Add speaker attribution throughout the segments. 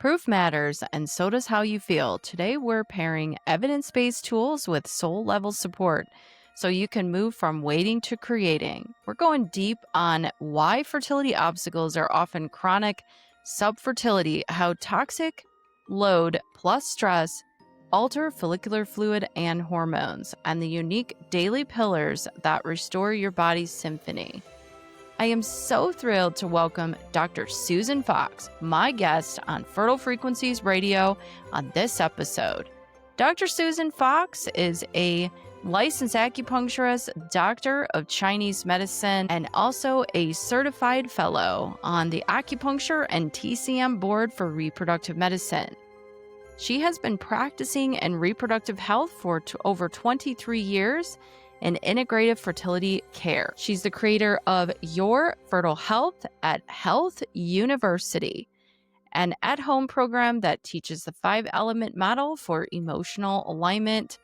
Speaker 1: Proof matters, and so does how you feel. Today, we're pairing evidence based tools with soul level support so you can move from waiting to creating. We're going deep on why fertility obstacles are often chronic sub-fertility, how toxic load plus stress alter follicular fluid and hormones, and the unique daily pillars that restore your body's symphony. I am so thrilled to welcome Dr. Susan Fox, my guest on Fertile Frequencies Radio, on this episode. Dr. Susan Fox is a licensed acupuncturist, doctor of Chinese medicine, and also a certified fellow on the Acupuncture and TCM Board for Reproductive Medicine. She has been practicing in reproductive health for over 23 years in integrative fertility care. She's the creator of Your Fertile Health at Health University, an at-home program that teaches the 5-element model for emotional alignment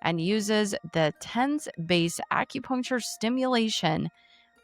Speaker 1: and uses the TENS-based acupuncture stimulation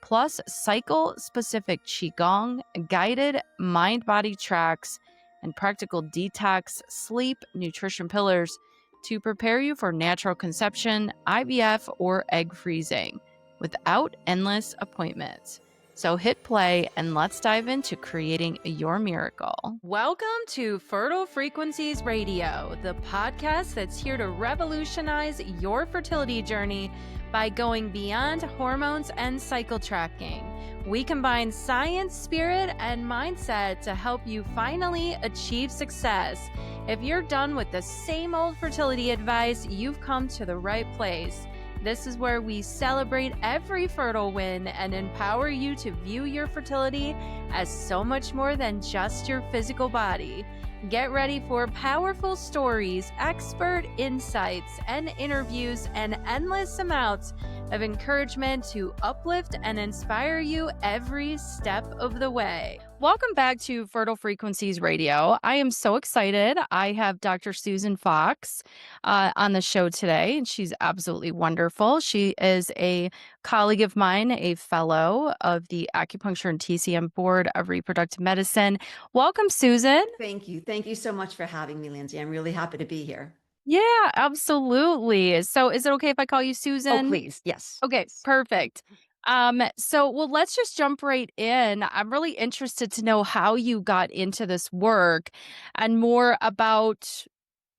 Speaker 1: plus cycle-specific Qigong, guided mind-body tracks, and practical detox, sleep, nutrition pillars to prepare you for natural conception, IVF, or egg freezing without endless appointments. So hit play and let's dive into creating your miracle. Welcome to Fertile Frequencies Radio, the podcast that's here to revolutionize your fertility journey by going beyond hormones and cycle tracking. We combine science, spirit, and mindset to help you finally achieve success. If you're done with the same old fertility advice, you've come to the right place. This is where we celebrate every fertile win and empower you to view your fertility as so much more than just your physical body. Get ready for powerful stories, expert insights, and interviews, and endless amounts of encouragement to uplift and inspire you every step of the way. Welcome back to Fertile Frequencies Radio. I am so excited. I have Dr. Susan Fox on the show today, and she's absolutely wonderful. She is a colleague of mine, a fellow of the Acupuncture and TCM Board of Reproductive Medicine. Welcome, Susan.
Speaker 2: Thank you. Thank you so much for having me, Lindsay. I'm really happy to be here.
Speaker 1: Yeah, absolutely. So is it okay if I call you Susan?
Speaker 2: Oh, please. Yes.
Speaker 1: Okay, perfect. Well, let's just jump right in. I'm really interested to know how you got into this work and more about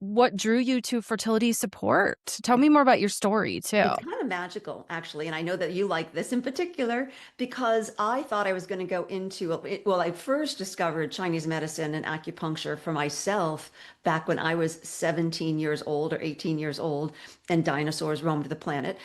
Speaker 1: what drew you to fertility support. Tell me more about your story, too.
Speaker 2: It's kind of magical, actually. And I know that you like this in particular because I thought I was going to go into it. Well, I first discovered Chinese medicine and acupuncture for myself back when I was 17 years old or 18 years old and dinosaurs roamed the planet.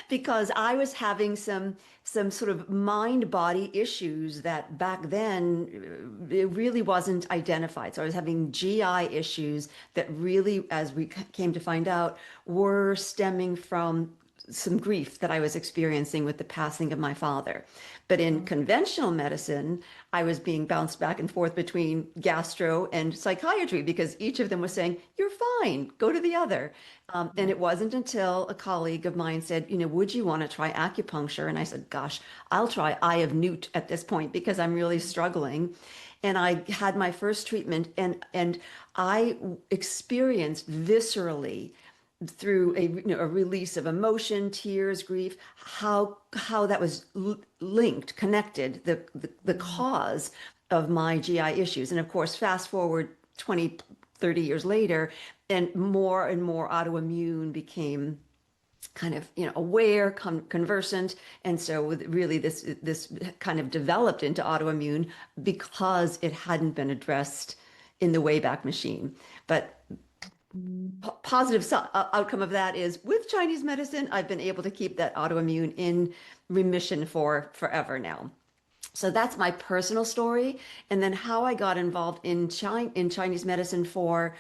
Speaker 2: Because I was having some sort of mind-body issues that back then it really wasn't identified. So I was having GI issues that really, as we came to find out, were stemming from some grief that I was experiencing with the passing of my father. But in conventional medicine, I was being bounced back and forth between gastro and psychiatry because each of them was saying, you're fine, go to the other. And it wasn't until a colleague of mine said, would you want to try acupuncture? And I said, gosh, I'll try Eye of Newt at this point because I'm really struggling. And I had my first treatment and I experienced viscerally through a release of emotion, tears, grief, how that was linked, connected, the cause of my GI issues. And of course, fast forward 20, 30 years later, and more autoimmune became kind of aware, conversant, and so really this kind of developed into autoimmune because it hadn't been addressed in the Wayback Machine. But positive outcome of that is with Chinese medicine, I've been able to keep that autoimmune in remission for forever now. So that's my personal story. And then how I got involved in Chinese medicine for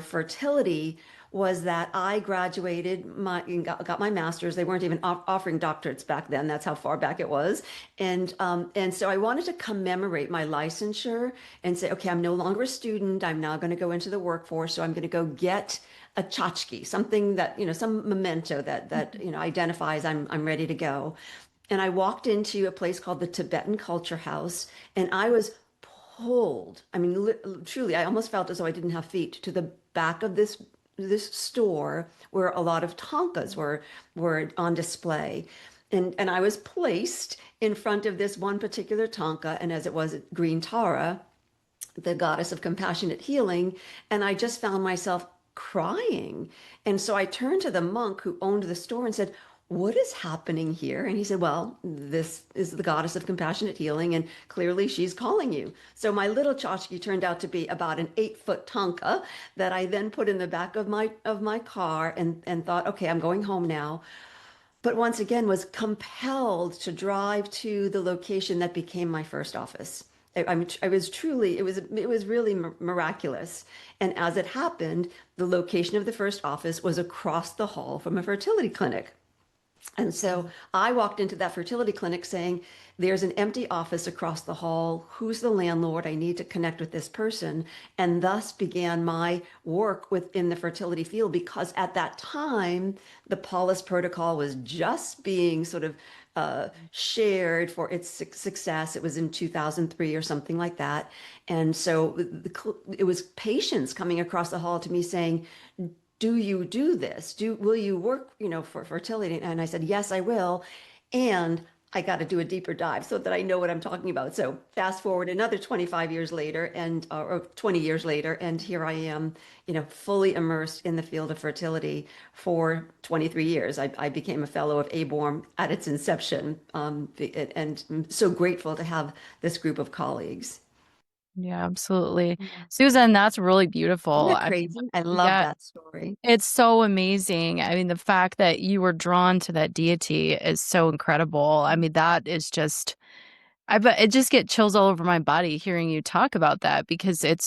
Speaker 2: fertility was that I graduated got my master's. They weren't even offering doctorates back then. That's how far back it was. And so I wanted to commemorate my licensure and say, okay, I'm no longer a student. I'm now going to go into the workforce. So I'm going to go get a tchotchke, something that, some memento that identifies I'm ready to go. And I walked into a place called the Tibetan Culture House, and I was pulled. I mean, truly, I almost felt as though I didn't have feet to the back of this store where a lot of Tonkas were on display. And I was placed in front of this one particular Tonka, and as it was green Tara, the goddess of compassionate healing, and I just found myself crying. And so I turned to the monk who owned the store and said, "What is happening here?" And he said, "Well, this is the goddess of compassionate healing, and clearly she's calling you." So my little tchotchke turned out to be about an 8-foot tonka that I then put in the back of my car and thought, okay, I'm going home now. But once again was compelled to drive to the location that became my first office. I was truly, it was really miraculous. And as it happened, the location of the first office was across the hall from a fertility clinic. And so I walked into that fertility clinic saying, "There's an empty office across the hall. Who's the landlord? I need to connect with this person." And thus began my work within the fertility field, because at that time, the Paulus protocol was just being sort of shared for its success. It was in 2003 or something like that. And so it was patients coming across the hall to me saying, "Do you do this? Will you work, for fertility?" And I said, "Yes, I will." And I got to do a deeper dive so that I know what I'm talking about. So fast forward another 25 years later and or 20 years later, and here I am, fully immersed in the field of fertility for 23 years. I became a fellow of FABORM at its inception, and I'm so grateful to have this group of colleagues.
Speaker 1: Yeah, absolutely.
Speaker 2: Yeah.
Speaker 1: Susan, that's really
Speaker 2: Isn't
Speaker 1: beautiful.
Speaker 2: that
Speaker 1: I mean,
Speaker 2: crazy? I love
Speaker 1: yeah,
Speaker 2: that story.
Speaker 1: it's so amazing. I mean, the fact that you were drawn to that deity is so incredible. I mean, that is just, it just get chills all over my body hearing you talk about that because it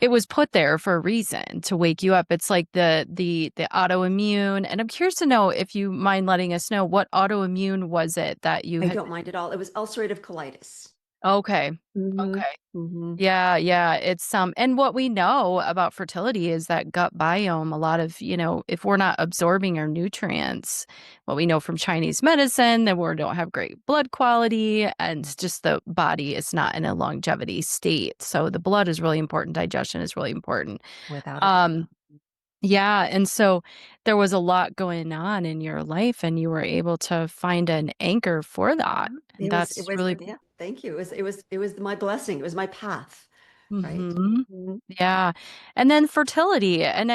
Speaker 1: was put there for a reason to wake you up. It's like the autoimmune. And I'm curious to know if you mind letting us know what autoimmune was it that you
Speaker 2: I
Speaker 1: had.
Speaker 2: don't mind at all. It was ulcerative colitis.
Speaker 1: Okay.
Speaker 2: Hmm.
Speaker 1: Okay.
Speaker 2: Hmm.
Speaker 1: Yeah, yeah, it's and what we know about fertility is that gut biome, a lot of, if we're not absorbing our nutrients, what we know from Chinese medicine, that we don't have great blood quality and just the body is not in a longevity state. So the blood is really important, digestion is really important.
Speaker 2: Without a
Speaker 1: Um,
Speaker 2: doubt.
Speaker 1: yeah, and so there was a lot going on in your life and you were able to find an anchor for that.
Speaker 2: Mhm.
Speaker 1: And
Speaker 2: It
Speaker 1: that's
Speaker 2: was,
Speaker 1: really
Speaker 2: yeah, thank you. It was my blessing. It was my path, right?
Speaker 1: mhm.
Speaker 2: Mhm.
Speaker 1: Yeah. And then fertility. And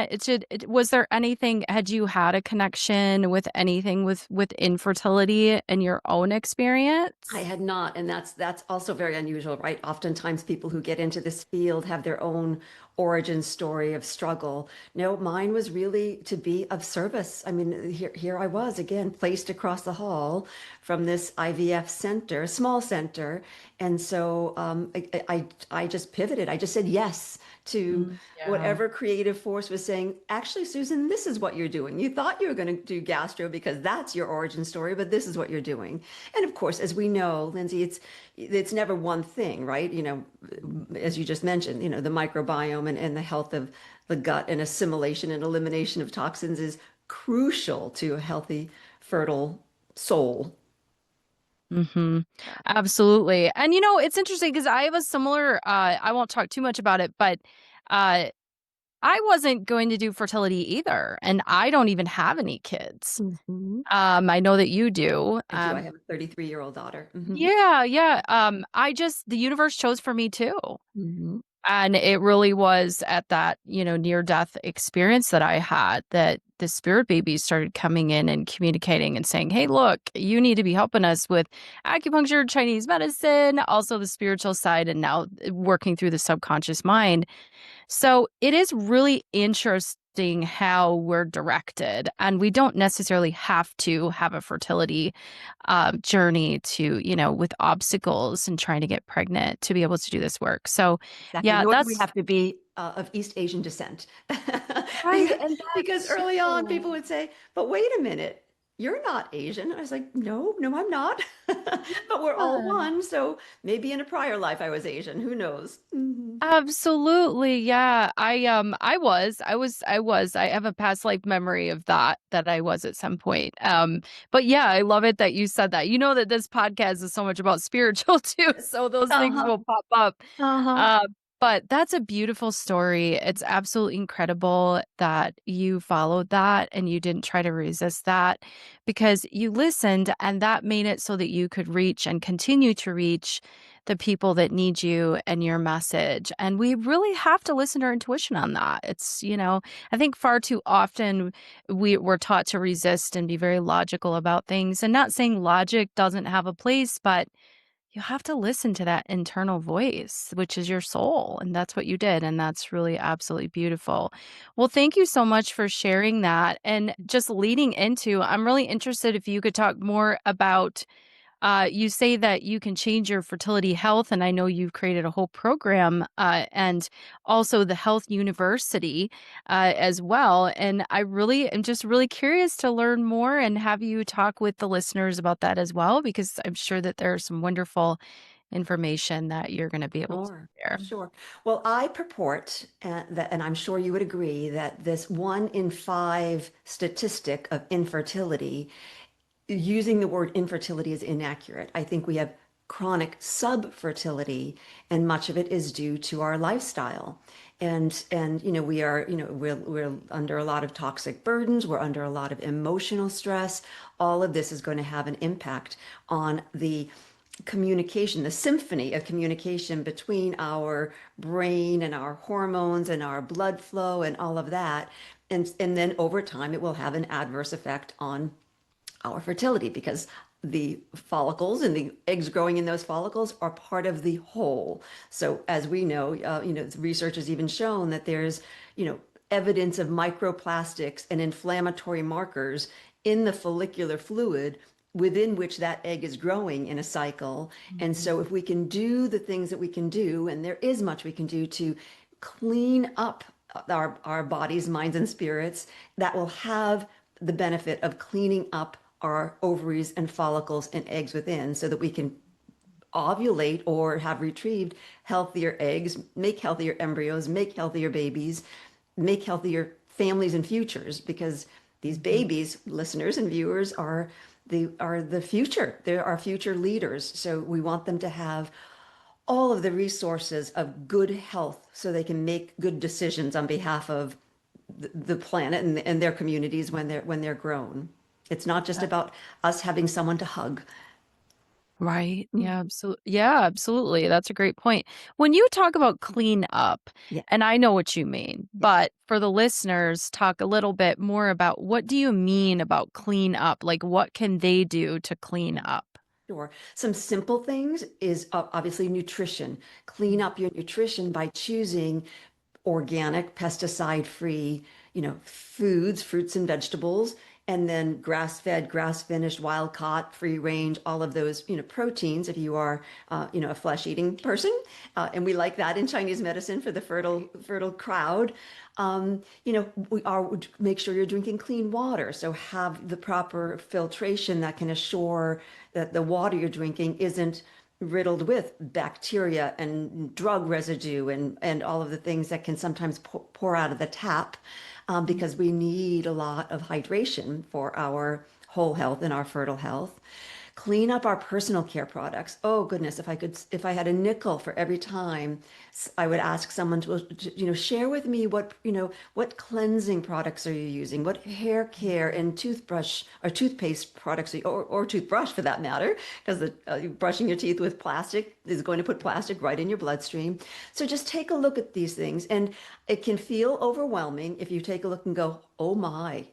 Speaker 1: was there anything, had you had a connection with anything with infertility in your own
Speaker 2: I
Speaker 1: experience?
Speaker 2: had not, and that's also very unusual, right? Oftentimes people who get into this field have their own origin story of struggle. No, mine was really to be of service. I mean, here I was again, placed across the hall from this IVF center, a small center, and so I just pivoted. I just said yes to
Speaker 1: Yeah.
Speaker 2: whatever creative force was saying, "Actually, Susan, this is what you're doing. You thought you were going to do gastro because that's your origin story, but this is what you're doing." And of course, as we know, Lindsay, it's never one thing, right? As you just mentioned, the microbiome and the health of the gut and assimilation and elimination of toxins is crucial to a healthy, fertile soul.
Speaker 1: Mm-hmm. Absolutely. And it's interesting because I have a similar I won't talk too much about it, but uh I wasn't going to do fertility either. And I don't even have any kids.
Speaker 2: Mhm.
Speaker 1: I know that you do.
Speaker 2: I do. I have a 33-year-old daughter. Hmm.
Speaker 1: Yeah, yeah. The universe chose for me too.
Speaker 2: Hmm.
Speaker 1: And it really was at that, near death experience that I had that the spirit babies started coming in and communicating and saying, "Hey, look, you need to be helping us with acupuncture, Chinese medicine, also the spiritual side, and now working through the subconscious mind." So it is really interesting how we're directed, and we don't necessarily have to have a fertility journey to, with obstacles and trying to get pregnant to be able to do this work. So,
Speaker 2: Exactly.
Speaker 1: yeah,
Speaker 2: Nor do we
Speaker 1: that's
Speaker 2: have to be of East Asian descent.
Speaker 1: right.
Speaker 2: because,
Speaker 1: And
Speaker 2: because
Speaker 1: that's
Speaker 2: early on, people
Speaker 1: so
Speaker 2: would say, "But wait a minute. you're not Asian. I was like, no, no, I'm not. But we're all
Speaker 1: Yeah.
Speaker 2: one. So maybe in a prior life I was Asian. Who knows? Mhm.
Speaker 1: Absolutely. Yeah. I have a past life memory of that I was at some point. But yeah, I love it that you said that. You know that this podcast is so much about spiritual too, so those things
Speaker 2: Uh-huh.
Speaker 1: will pop up.
Speaker 2: Uh-huh.
Speaker 1: Uh, but that's a beautiful story. It's absolutely incredible that you followed that and you didn't try to resist that because you listened and that made it so that you could reach and continue to reach the people that need you and your message. And we really have to listen to our intuition on that. I think far too often we're taught to resist and be very logical about things. And not saying logic doesn't have a place, but you have to listen to that internal voice, which is your soul. And that's what you did. And that's really absolutely beautiful. Well, thank you so much for sharing that. And just leading into, I'm really interested if you could talk more about you say that you can change your fertility health, and I know you've created a whole program and also the Health University as well. And I really am just really curious to learn more and have you talk with the listeners about that as well, because I'm sure that there's some wonderful information that you're going to be able to
Speaker 2: Sure,
Speaker 1: share.
Speaker 2: sure. Well, I purport that, and I'm sure you would agree, that this 1 in 5 statistic of infertility, using the word infertility is inaccurate. I think we have chronic sub-fertility, and much of it is due to our lifestyle. And we are, we're under a lot of toxic burdens, we're under a lot of emotional stress. All of this is going to have an impact on the communication, the symphony of communication between our brain and our hormones and our blood flow and all of that. And then over time, it will have an adverse effect on our fertility because the follicles and the eggs growing in those follicles are part of the whole. So as we know, research has even shown that there's, evidence of microplastics and inflammatory markers in the follicular fluid within which that egg is growing in a cycle. And
Speaker 1: Mhm.
Speaker 2: so if we can do the things that we can do, and there is much we can do to clean up our bodies, minds, and spirits, that will have the benefit of cleaning up our ovaries and follicles and eggs within so that we can ovulate or have retrieved healthier eggs, make healthier embryos, make healthier babies, make healthier families and futures because these
Speaker 1: Mhm.
Speaker 2: babies, listeners and viewers, are the future. They're our future leaders. So we want them to have all of the resources of good health so they can make good decisions on behalf of the planet and their communities when they're grown. It's not just about us having someone to hug.
Speaker 1: Right.
Speaker 2: Mm.
Speaker 1: Yeah, absolutely. Yeah, absolutely. That's a great point. When you talk about clean up,
Speaker 2: Yeah.
Speaker 1: and I know what you mean,
Speaker 2: Yes.
Speaker 1: but for the listeners, talk a little bit more about what do you mean about clean up? Like what can they do to clean up?
Speaker 2: Sure. Some simple things is obviously nutrition. Clean up your nutrition by choosing organic, pesticide-free, foods, fruits and vegetables, and then grass-fed, grass-finished, wild-caught, free-range, all of those, proteins if you are, a flesh-eating person. And we like that in Chinese medicine for the fertile crowd. Make sure you're drinking clean water. So have the proper filtration that can assure that the water you're drinking isn't riddled with bacteria and drug residue and all of the things that can sometimes pour out of the tap because we need a lot of hydration for our whole health and our fertile health. Clean up our personal care products. Oh goodness, if I had a nickel for every time I would ask someone to share with me what cleansing products are you using? What hair care and toothbrush or toothpaste products or toothbrush for that matter, because brushing your teeth with plastic is going to put plastic right in your bloodstream. So just take a look at these things, and it can feel overwhelming if you take a look and go, "Oh my,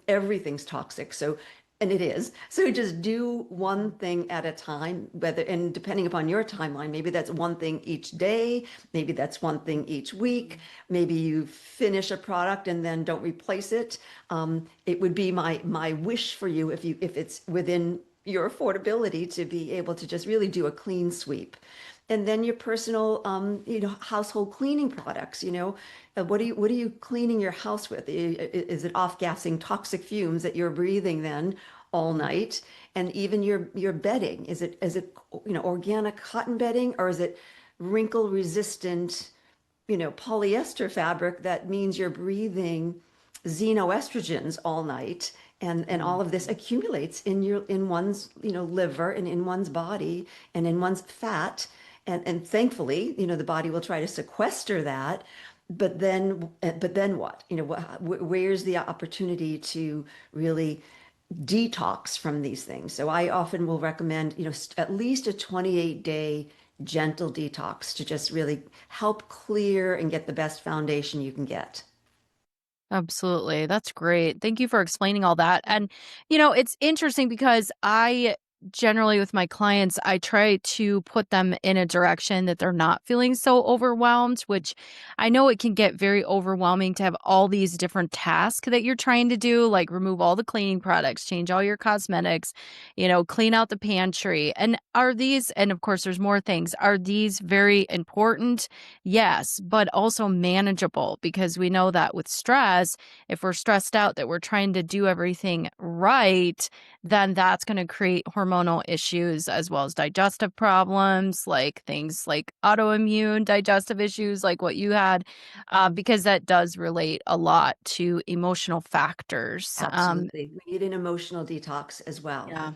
Speaker 2: everything's toxic." So and it is. So just do one thing at a time, and depending upon your timeline, maybe that's one thing each day, maybe that's one thing each week, maybe you finish a product and then don't replace it. It would be my wish for you if it's within your affordability to be able to just really do a clean sweep. And then your personal, household cleaning products. What are you cleaning your house with? Is it off-gassing toxic fumes that you're breathing then? all night. And even your bedding, is it organic cotton bedding, or is it wrinkle resistant, polyester fabric that means you're breathing xenoestrogens all night, and all of this accumulates in one's liver and in one's body and in one's fat, and thankfully the body will try to sequester that, but then what, where's the opportunity to really detox from these things? So I often will recommend, at least a 28-day gentle detox to just really help clear and get the best foundation you can get.
Speaker 1: Absolutely. That's great. Thank you for explaining all that. And, it's interesting because I generally, with my clients, I try to put them in a direction that they're not feeling so overwhelmed, which I know it can get very overwhelming to have all these different tasks that you're trying to do, like remove all the cleaning products, change all your cosmetics, clean out the pantry. And of course, there's more things. Are these very important? Yes, but also manageable, because we know that with stress, if we're stressed out that we're trying to do everything right, then that's going to create hormonal issues as well as digestive problems, like things like autoimmune digestive issues, like what you had, because that does relate a lot to emotional factors.
Speaker 2: Absolutely. We need an emotional detox as well.
Speaker 1: Yeah.
Speaker 2: Uh,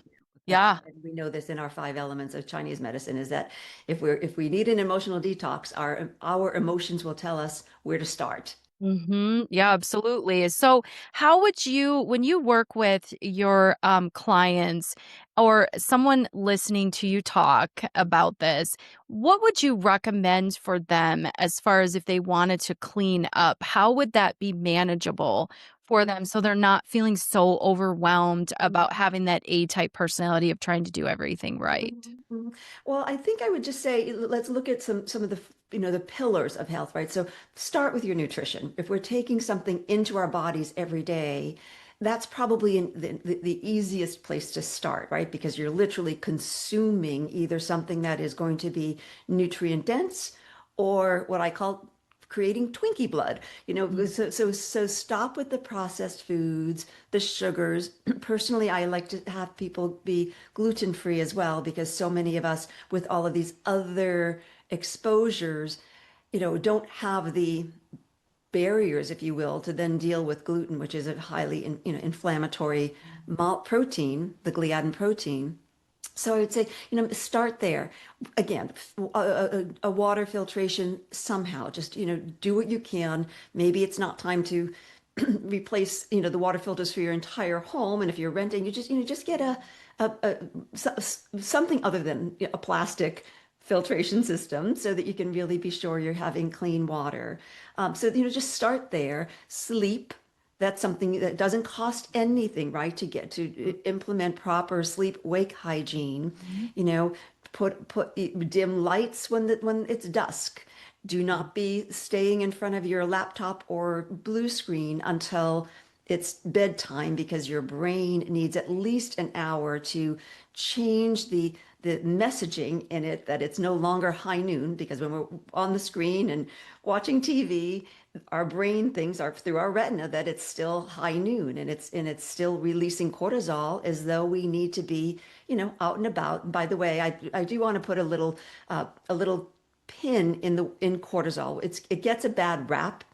Speaker 1: Yeah.
Speaker 2: and we know this in our five elements of Chinese medicine, is that if we need an emotional detox, our emotions will tell us where to start.
Speaker 1: Yeah, absolutely. So, how would you, when you work with your clients or someone listening to you talk about this, what would you recommend for them as far as if they wanted to clean up? How would that be manageable for them so they're not feeling so overwhelmed about having that A type personality of trying to do everything right?
Speaker 2: Mhm, mhm. Well, I think I would just say let's look at some of the the pillars of health, right? So start with your nutrition. If we're taking something into our bodies every day, that's probably the easiest place to start, right? Because you're literally consuming either something that is going to be nutrient dense, or what I call creating Twinkie blood. So stop with the processed foods, the sugars. Personally, I like to have people be gluten free as well, because so many of us with all of these other exposures, don't have the barriers, if you will, to then deal with gluten, which is a highly inflammatory malt protein, the gliadin protein. So I would say, start there. Again, a water filtration somehow. Just, do what you can. Maybe it's not time to replace, the water filters for your entire home. And if you're renting, you just get something other than a plastic filtration system, so that you can really be sure you're having clean water. So, just start there. Sleep. That's something that doesn't cost anything, right? To get to implement proper sleep wake hygiene.
Speaker 1: Mhm.
Speaker 2: You know, put dim lights when it's dusk. Do not be staying in front of your laptop or blue screen until it's bedtime, because your brain needs at least an hour to change the messaging in it, that it's no longer high noon. Because when we're on the screen and watching TV, our brain thinks, our through our retina, that it's still high noon, and it's still releasing cortisol, as though we need to be, out and about. By the way, I do want to put a little pin in cortisol. It gets a bad rap.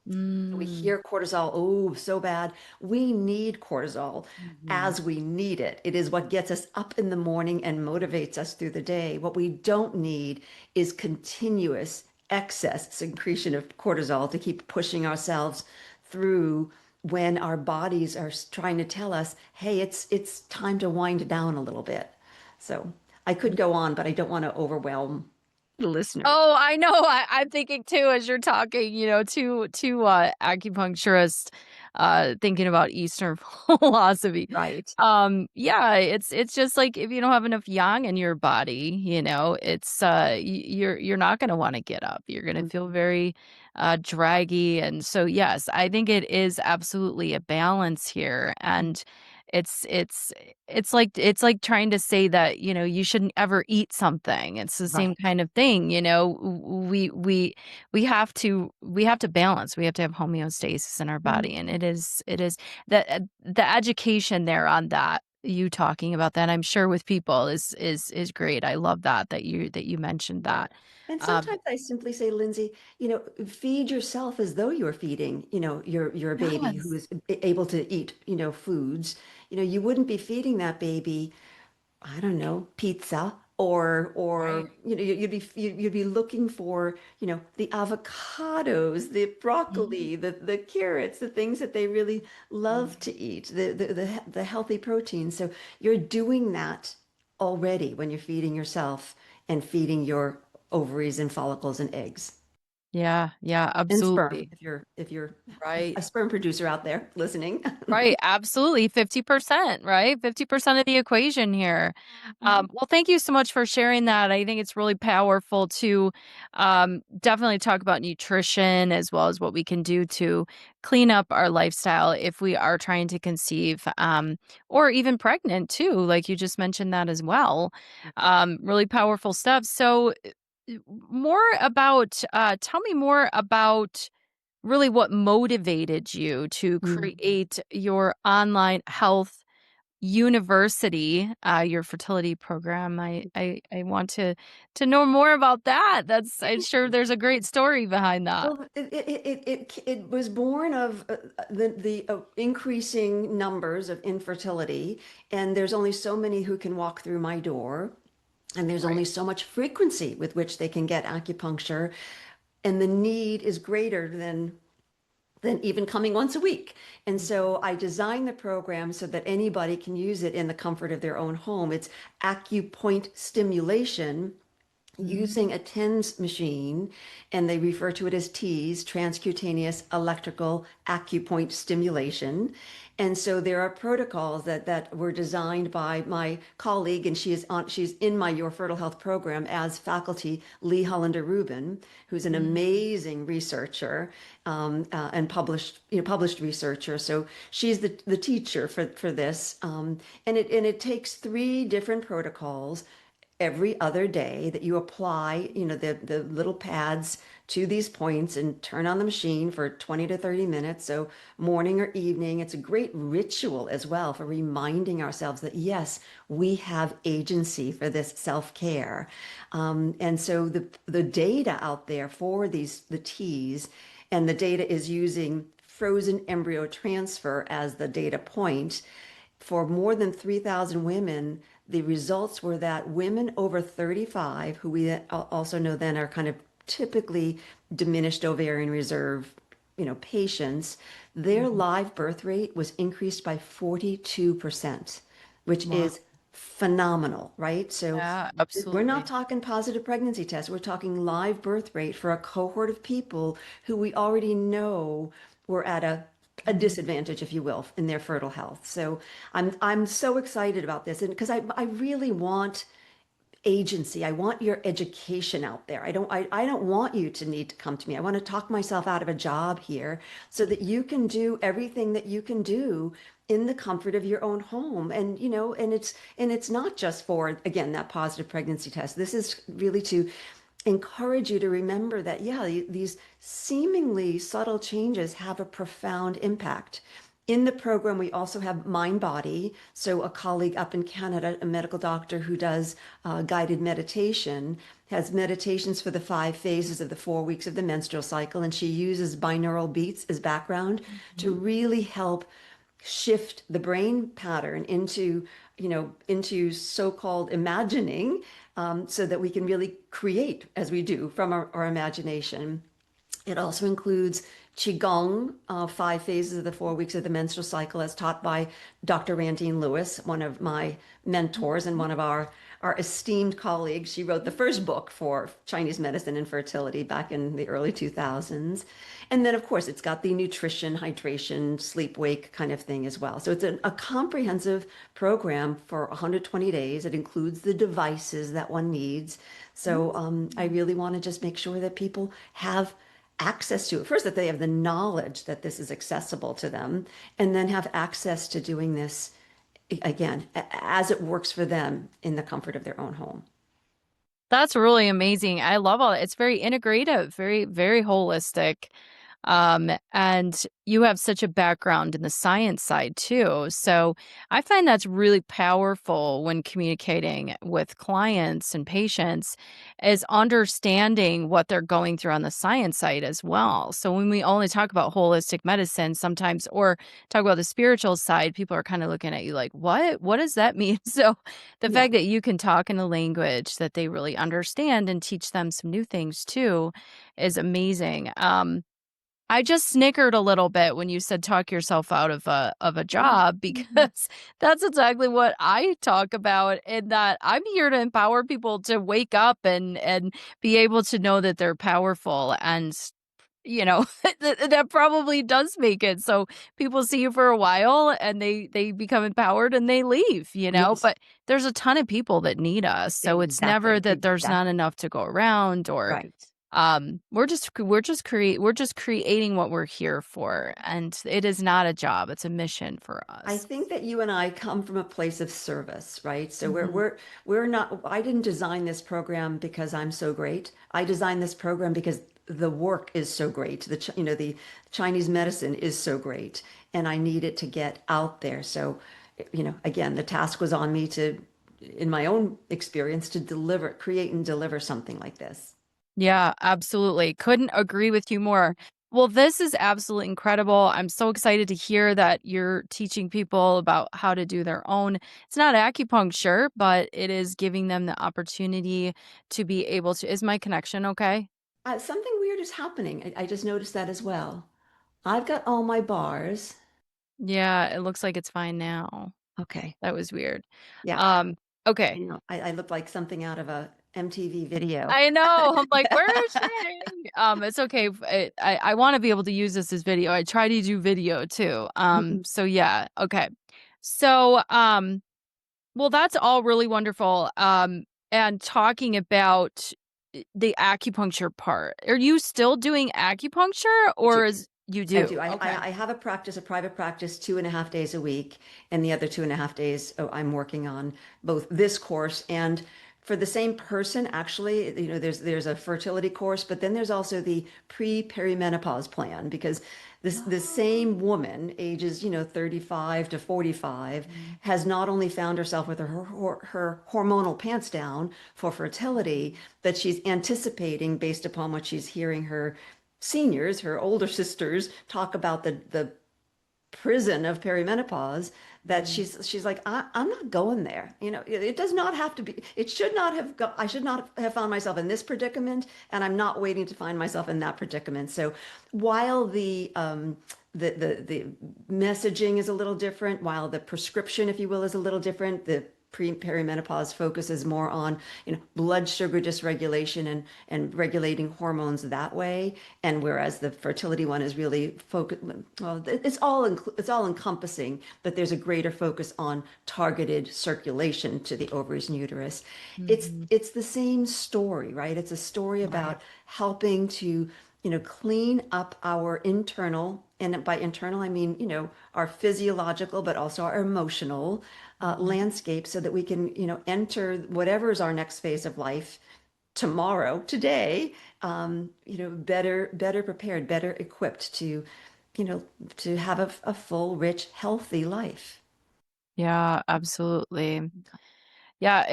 Speaker 2: We
Speaker 1: Mm.
Speaker 2: hear cortisol, oh, so bad. We need cortisol
Speaker 1: Mhm.
Speaker 2: as we need it. It is what gets us up in the morning and motivates us through the day. What we don't need is continuous excess secretion of cortisol to keep pushing ourselves through, when our bodies are trying to tell us, hey, it's time to wind down a little bit. So I could go on, but I don't want to overwhelm the listener.
Speaker 1: Oh, I know. I'm thinking too as you're talking, two acupuncturists thinking about Eastern philosophy.
Speaker 2: Right.
Speaker 1: Yeah, it's just like if you don't have enough yang in your body, it's you're not gonna want to get up. You're gonna feel very draggy. And so yes, I think it is absolutely a balance here. And it's it's like trying to say that, you shouldn't ever eat something. It's the same
Speaker 2: Right.
Speaker 1: kind of thing, we have to balance. We have to have homeostasis in our body, and it is the education there on that you talking about that, I'm sure with people is great. I love that you mentioned that.
Speaker 2: And
Speaker 1: Um,
Speaker 2: sometimes I simply say, Lindsay, feed yourself as though you're feeding, your baby who
Speaker 1: yes.
Speaker 2: is able to eat, foods. You wouldn't be feeding that baby, I don't know, pizza
Speaker 1: Right.
Speaker 2: or you'd be looking for, the avocados, the
Speaker 1: Mhm.
Speaker 2: broccoli, the carrots, the things that they really love to eat, the healthy proteins. So you're doing that already when you're feeding yourself and feeding your ovaries and follicles and eggs
Speaker 1: Yeah, yeah,
Speaker 2: and sperm
Speaker 1: absolutely.
Speaker 2: if you're
Speaker 1: Right.
Speaker 2: a sperm producer out there listening.
Speaker 1: Right, absolutely, 50%, right? 50% of the equation here.
Speaker 2: Mhm.
Speaker 1: Well, thank you so much for sharing that. I think it's really powerful to definitely talk about nutrition as well as what we can do to clean up our lifestyle if we are trying to conceive or even pregnant too, like you just mentioned that as well. Really powerful stuff. So, more about, tell me more about really what motivated you to
Speaker 2: Mm.
Speaker 1: create your online health university, your fertility program. I want to know more about that. That's I'm sure there's a great story behind that.
Speaker 2: Well, it was born of the increasing numbers of infertility, and there's only so many who can walk through my door, and there's only
Speaker 1: Right.
Speaker 2: so much frequency with which they can get acupuncture, and the need is greater than even coming once a week. And so I designed the program so that anybody can use it in the comfort of their own home. It's acupoint stimulation using
Speaker 1: Mhm.
Speaker 2: a TENS machine, and they refer to it as TEAS, transcutaneous electrical acupoint stimulation. And so there are protocols that were designed by my colleague, and she's in my Your Fertile Health program as faculty, Lee Hollander Rubin, who's an
Speaker 1: Mm.
Speaker 2: amazing researcher and published researcher. So she's the teacher for this, and it takes three different protocols every other day that you apply, the little pads to these points and turn on the machine for 20 to 30 minutes. So morning or evening, it's a great ritual as well for reminding ourselves that yes, we have agency for this self-care. And so the data out there for the T's, and the data is using frozen embryo transfer as the data point for more than 3,000 women. The results were that women over 35, who we also know then are kind of typically diminished ovarian reserve, patients, their
Speaker 1: Mhm.
Speaker 2: live birth rate was increased by 42%, which
Speaker 1: Wow.
Speaker 2: is phenomenal, right? So
Speaker 1: Yeah,
Speaker 2: we're not
Speaker 1: absolutely.
Speaker 2: talking positive pregnancy tests. We're talking live birth rate for a cohort of people who we already know were at a
Speaker 1: Mhm.
Speaker 2: disadvantage, if you will, in their fertile health. So I'm so excited about this, and because I really want agency. I want your education out there. I don't want you to need to come to me. I want to talk myself out of a job here so that you can do everything that you can do in the comfort of your own home. And and it's not just for, again, that positive pregnancy test. This is really to encourage you to remember that, yeah, these seemingly subtle changes have a profound impact. In the program, we also have mind body. So, a colleague up in Canada, a medical doctor who does guided meditation, has meditations for the 5 phases of the 4 weeks of the menstrual cycle. And she uses binaural beats as background to
Speaker 1: Mhm.
Speaker 2: really help shift the brain pattern into so-called imagining, so that we can really create as we do from our imagination. It also includes Qigong, 5 phases of the 4 weeks of the menstrual cycle, as taught by Dr. Randine Lewis, one of my mentors and
Speaker 1: Mhm.
Speaker 2: one of our esteemed colleagues. She wrote the first book for Chinese medicine and fertility back in the early 2000s. And then, of course, it's got the nutrition, hydration, sleep wake kind of thing as well. So it's a comprehensive program for 120 days. It includes the devices that one needs. So I
Speaker 1: Mhm.
Speaker 2: really want to just make sure that people have access to it. First, that they have the knowledge that this is accessible to them, and then have access to doing this again as it works for them in the comfort of their own home.
Speaker 1: That's really amazing. I love all that. It's very integrative, very, very holistic. And you have such a background in the science side too. So I find that's really powerful when communicating with clients and patients is understanding what they're going through on the science side as well. So when we only talk about holistic medicine sometimes or talk about the spiritual side, people are kind of looking at you like, what? What does that mean? So the
Speaker 2: Yeah.
Speaker 1: fact that you can talk in a language that they really understand and teach them some new things too is amazing. I just snickered a little bit when you said talk yourself out of a job because that's exactly what I talk about in that I'm here to empower people to wake up and be able to know that they're powerful and you know that probably does make it so people see you for a while and they become empowered and they leave, you know,
Speaker 2: Yes,
Speaker 1: but there's a ton of people that need us. So it's never
Speaker 2: exactly.
Speaker 1: that there's not
Speaker 2: Exactly.
Speaker 1: enough to go around or
Speaker 2: Right.
Speaker 1: we're just creating what we're here for, and it is not a job, it's a mission for
Speaker 2: I
Speaker 1: us.
Speaker 2: think that you and I come from a place of service, right? So we're
Speaker 1: Mhm.
Speaker 2: we're we're not, I didn't design this program because I'm so great. I designed this program because the work is so great. The Chinese medicine is so great and I need it to get out there. So, again, the task was on me to, in my own experience, to create and deliver something like this.
Speaker 1: Yeah, absolutely. Couldn't agree with you more. Well, this is absolutely incredible. I'm so excited to hear that you're teaching people about how to do their own. It's not acupuncture, but it is giving them the opportunity to be able to. Is my connection okay?
Speaker 2: Something weird is happening. I just noticed that as well. I've got all my bars.
Speaker 1: Yeah, it looks like it's fine now.
Speaker 2: Okay.
Speaker 1: That was weird.
Speaker 2: Yeah.
Speaker 1: Um, okay.
Speaker 2: I look like something out of a MTV video.
Speaker 1: I know. I'm like, "Where is she?" It's okay if I wanna be able to use this as video. I try to do video too.
Speaker 2: Mhm.
Speaker 1: So yeah, okay. So, well, that's all really wonderful. And talking about the acupuncture part. Are you still doing acupuncture
Speaker 2: I do.
Speaker 1: or is you
Speaker 2: I
Speaker 1: do?
Speaker 2: do.
Speaker 1: Okay.
Speaker 2: I have a practice, a private practice, 2.5 days a week, and the other 2.5 days, I'm working on both this course and for the same person, actually, there's a fertility course, but then there's also the pre-perimenopause plan because the same
Speaker 1: Oh.
Speaker 2: woman, ages, 35 to 45,
Speaker 1: Mhm.
Speaker 2: has not only found herself with her hormonal pants down for fertility, but she's anticipating based upon what she's hearing her seniors, her older sisters, talk about the prison of perimenopause, that
Speaker 1: Mhm.
Speaker 2: she's like, I'm not going there. It does not have to be, it should not have I should not have found myself in this predicament, and I'm not waiting to find myself in that predicament. So while the messaging is a little different, while the prescription, if you will, is a little different, the perimenopause focuses more on blood sugar dysregulation and regulating hormones that way, and whereas the fertility one is really focused, well, it's all encompassing, but there's a greater focus on targeted circulation to the ovaries and uterus. it's
Speaker 1: Mhm.
Speaker 2: it's the same story, right? It's a story
Speaker 1: Right.
Speaker 2: about helping to clean up our internal, and by internal, I mean, our physiological, but also our emotional
Speaker 1: Mhm.
Speaker 2: landscape so that we can, enter whatever is our next phase of life tomorrow, today, better prepared, better equipped you know, to have a full, rich, healthy life.
Speaker 1: Yeah, absolutely. Yeah,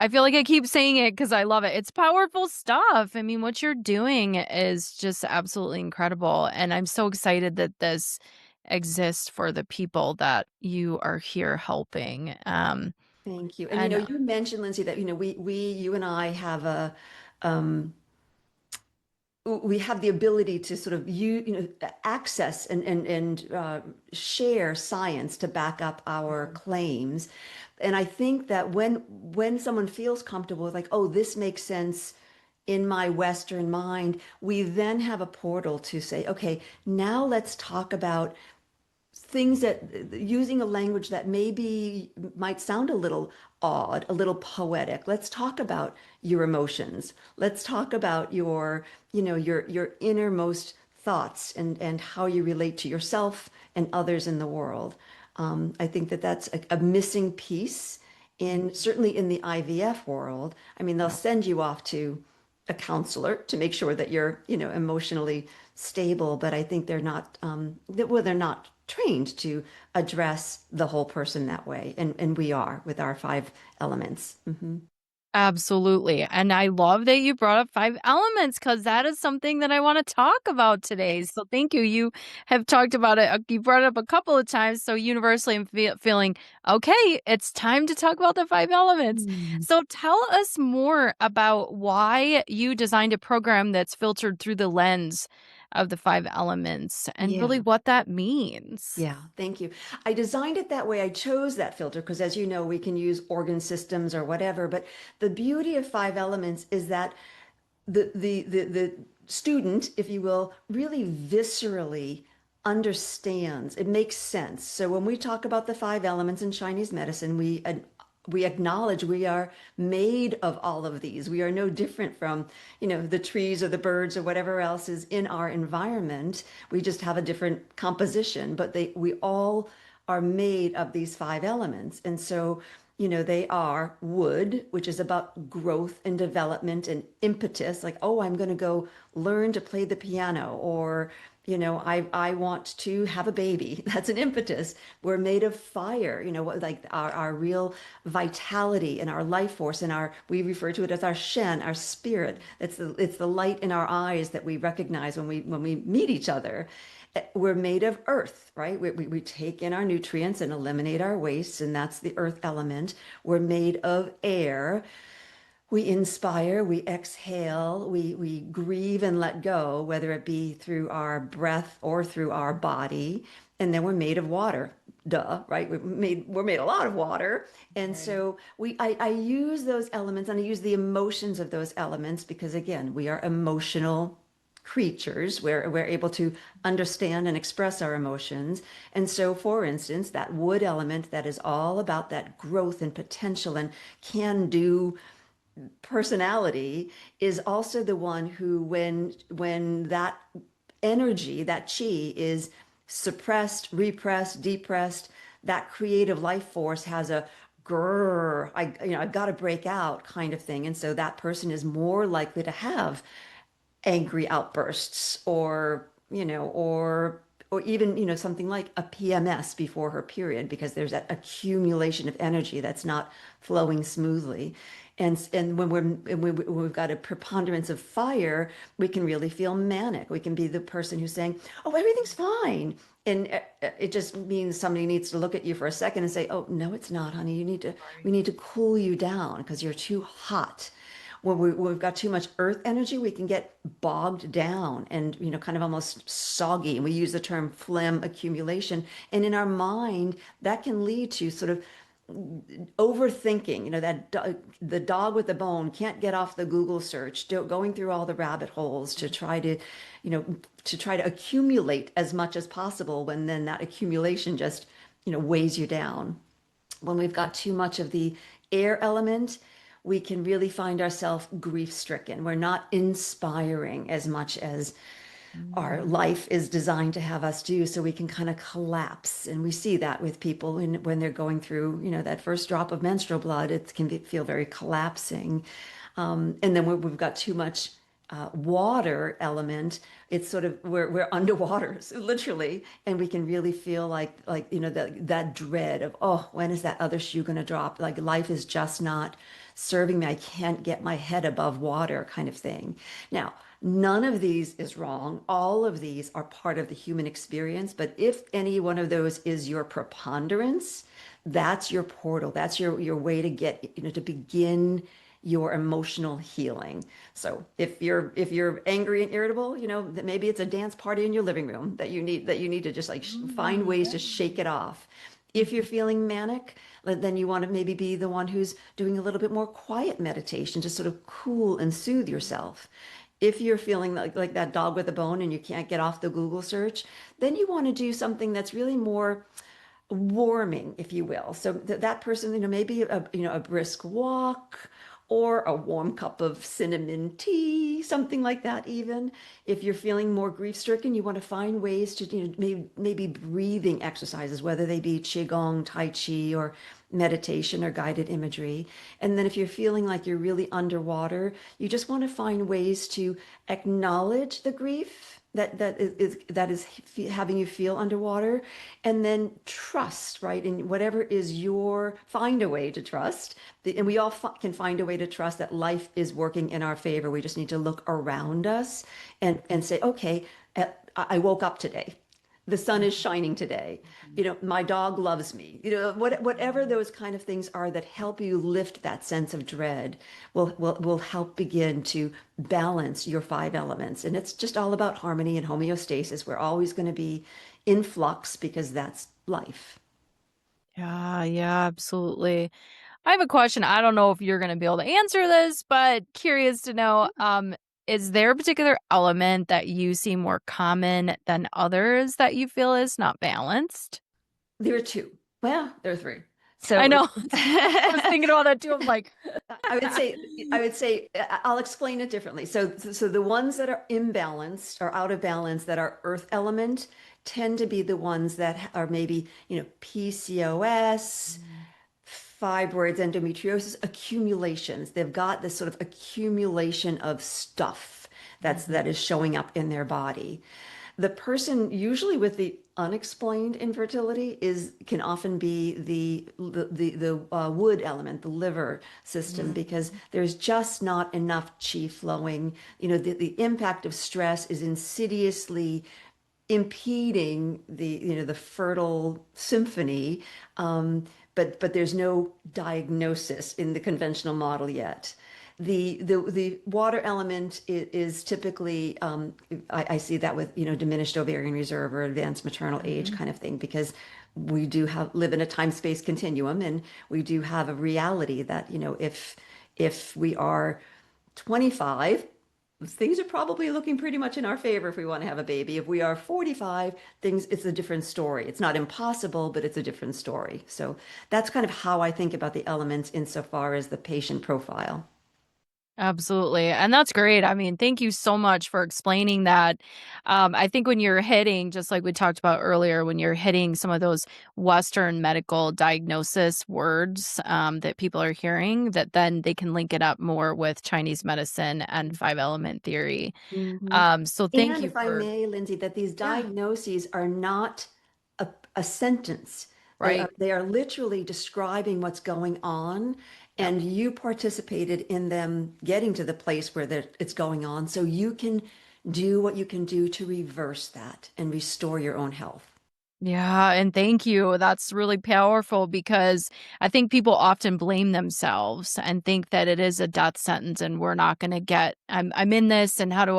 Speaker 1: I feel like I keep saying it because I love it. It's powerful stuff. I mean, what you're doing is just absolutely incredible, and I'm so excited that this exists for the people that you are here helping.
Speaker 2: Thank you. And
Speaker 1: And
Speaker 2: you mentioned, Lindsay, that you and I have um, we have the ability to sort of access and share science to back up our
Speaker 1: Mhm.
Speaker 2: claims. And I think that when someone feels comfortable with like, oh, this makes sense in my Western mind, we then have a portal to say, okay, now let's talk about things that, using a language that maybe might sound a little odd, a little poetic. Let's talk about your emotions. Let's talk about your innermost thoughts and how you relate to yourself and others in the world. I think that that's a missing piece in,
Speaker 1: Mhm.
Speaker 2: certainly in the IVF world. I mean, they'll
Speaker 1: Yeah.
Speaker 2: send you off to a counselor to make sure that you're, emotionally stable. But I think they're not, well, they're not trained to address the whole person that way. And we are with our five elements.
Speaker 1: Absolutely. And I love that you brought up 5 elements because that is something that I wanna talk about today. So thank you. You have talked about it, you brought it up a couple of times, so universally I'm feeling, "Okay, it's time to talk about the 5 elements."
Speaker 2: Mm.
Speaker 1: So tell us more about why you designed a program that's filtered through the lens of the 5 elements and really
Speaker 2: Yeah.
Speaker 1: what that means.
Speaker 2: Yeah, thank you. I designed it that way. I chose that filter because, as you know, we can use organ systems or whatever. But the beauty of five elements is that the student, if you will, really viscerally understands. It makes sense. So when we talk about the five elements in Chinese medicine, we acknowledge we are made of all of these. We are no different from, the trees or the birds or whatever else is in our environment. We just have a different composition, but we all are made of these five elements. And so, they are wood, which is about growth and development and impetus, like, oh, I'm going to go learn to play the piano, or, I want to have a baby. That's an impetus. We're made of fire, like our real vitality and our life force and we refer to it as our shen, our spirit. It's the light in our eyes that we recognize when we meet each other. We're made of earth, right? We take in our nutrients and eliminate our wastes, and that's the earth element. We're made of air. We inspire, we exhale, we grieve and let go, whether it be through our breath or through our body. And then we're made of water. Duh, right? We're made a lot of water. And
Speaker 1: Right.
Speaker 2: so I use those elements and I use the emotions of those elements because, again, we are emotional creatures. We're able to understand and express our emotions. And so, for instance, that wood element that is all about that growth and potential and can do personality is also the one who, when that energy, that chi, is suppressed, repressed, depressed, that creative life force has a grrr, I've got to break out kind of thing. And so that person is more likely to have angry outbursts, or even, something like a PMS before her period, because there's that accumulation of energy that's not flowing smoothly. And when we've got a preponderance of fire, we can really feel manic. We can be the person who's saying, "Oh, everything's fine." And it just means somebody needs to look at you for a second and say, "Oh, no, it's not, honey. We need to cool you down because you're too hot." When we've got too much earth energy, we can get bogged down and, kind of almost soggy. And we use the term phlegm accumulation. And in our mind, that can lead to sort of overthinking, the dog with the bone can't get off the Google search, going through all the rabbit holes to try to accumulate as much as possible, when then that accumulation just, weighs you down. When we've got too much of the air element, we can really find ourselves grief stricken. We're not inspiring as much as our
Speaker 1: Mm.
Speaker 2: life is designed to have us do. So we can kind of collapse. And we see that with people when they're going through, that first drop of menstrual blood, it can feel very collapsing. And then we've got too much water element. It's sort of we're underwater, so literally, and we can really feel like that dread of, oh, when is that other shoe going to drop? Like life is just not serving me. I can't get my head above water, kind of thing. Now, none of these is wrong. All of these are part of the human experience. But if any one of those is your preponderance, that's your portal. That's your way to get, to begin your emotional healing. So if you're angry and irritable, that maybe it's a dance party in your living room that you need to just like find
Speaker 1: Mm,
Speaker 2: ways
Speaker 1: yeah.
Speaker 2: to shake it off. If you're
Speaker 1: Mhm.
Speaker 2: feeling manic, then you want to maybe be the one who's doing a little bit more quiet meditation to sort of cool and soothe yourself. If you're feeling like that dog with a bone and you can't get off the Google search, then you want to do something that's really more warming, if you will. So that person, maybe a brisk walk, or a warm cup of cinnamon tea, something like that even. If you're feeling more grief-stricken, you want to find ways to, maybe breathing exercises, whether they be qigong, tai chi, or meditation or guided imagery. And then if you're feeling like you're really underwater, you just want to find ways to acknowledge the grief that is having you feel underwater, and then trust, right? And whatever is your, find a way to trust. And we all can find a way to trust that life is working in our favor. We just need to look around us and say, okay, I woke up today. The sun is shining today. My dog loves me. Whatever those kind of things are that help you lift that sense of dread will help begin to balance your five elements. And it's just all about harmony and homeostasis. We're always going to be in flux because that's life.
Speaker 1: Yeah, yeah, absolutely. I have a question. I don't know if you're going to be able to answer this, but curious to know, is there a particular element that you see more common than others that you feel is not balanced?
Speaker 2: There are two. Well, there are three. So
Speaker 1: I
Speaker 2: it's
Speaker 1: know. I was thinking about that too. I'm like,
Speaker 2: I would say I'll explain it differently. So the ones that are imbalanced or out of balance that are earth element tend to be the ones that are maybe, PCOS, fibroids, endometriosis, accumulations. They've got this sort of accumulation of stuff that is showing up in their body. The person usually with the unexplained infertility can often be the wood element, the liver system, because there's just not enough chi flowing. The impact of stress is insidiously impeding the fertile symphony, but there's no diagnosis in the conventional model yet. The water element is typically, I see that with diminished ovarian reserve or advanced maternal age kind of thing, because we do live in a time-space continuum, and we do have a reality that if we are 25, things are probably looking pretty much in our favor if we want to have a baby. If we are 45, it's a different story. It's not impossible, but it's a different story. So that's kind of how I think about the elements insofar as the patient profile.
Speaker 1: absolutely. And that's great. I mean, thank you so much for explaining that. I think when you're hitting, just like we talked about earlier, when you're hitting some of those Western medical diagnosis words that people are hearing, that then they can link it up more with Chinese medicine and five element theory.
Speaker 2: Mhm.
Speaker 1: So thank
Speaker 2: And
Speaker 1: you
Speaker 2: if I
Speaker 1: for,
Speaker 2: may, Lindsay, that these
Speaker 1: yeah,
Speaker 2: diagnoses are not a sentence. They are
Speaker 1: right.
Speaker 2: they are literally describing what's going on,
Speaker 1: Yep.
Speaker 2: and you participated in them getting to the place where it's going on, so you can do what you can do to reverse that and restore your own health.
Speaker 1: Yeah, and thank you. That's really powerful because I think people often blame themselves and think that it is a death sentence and we're not going to get I'm in this and how do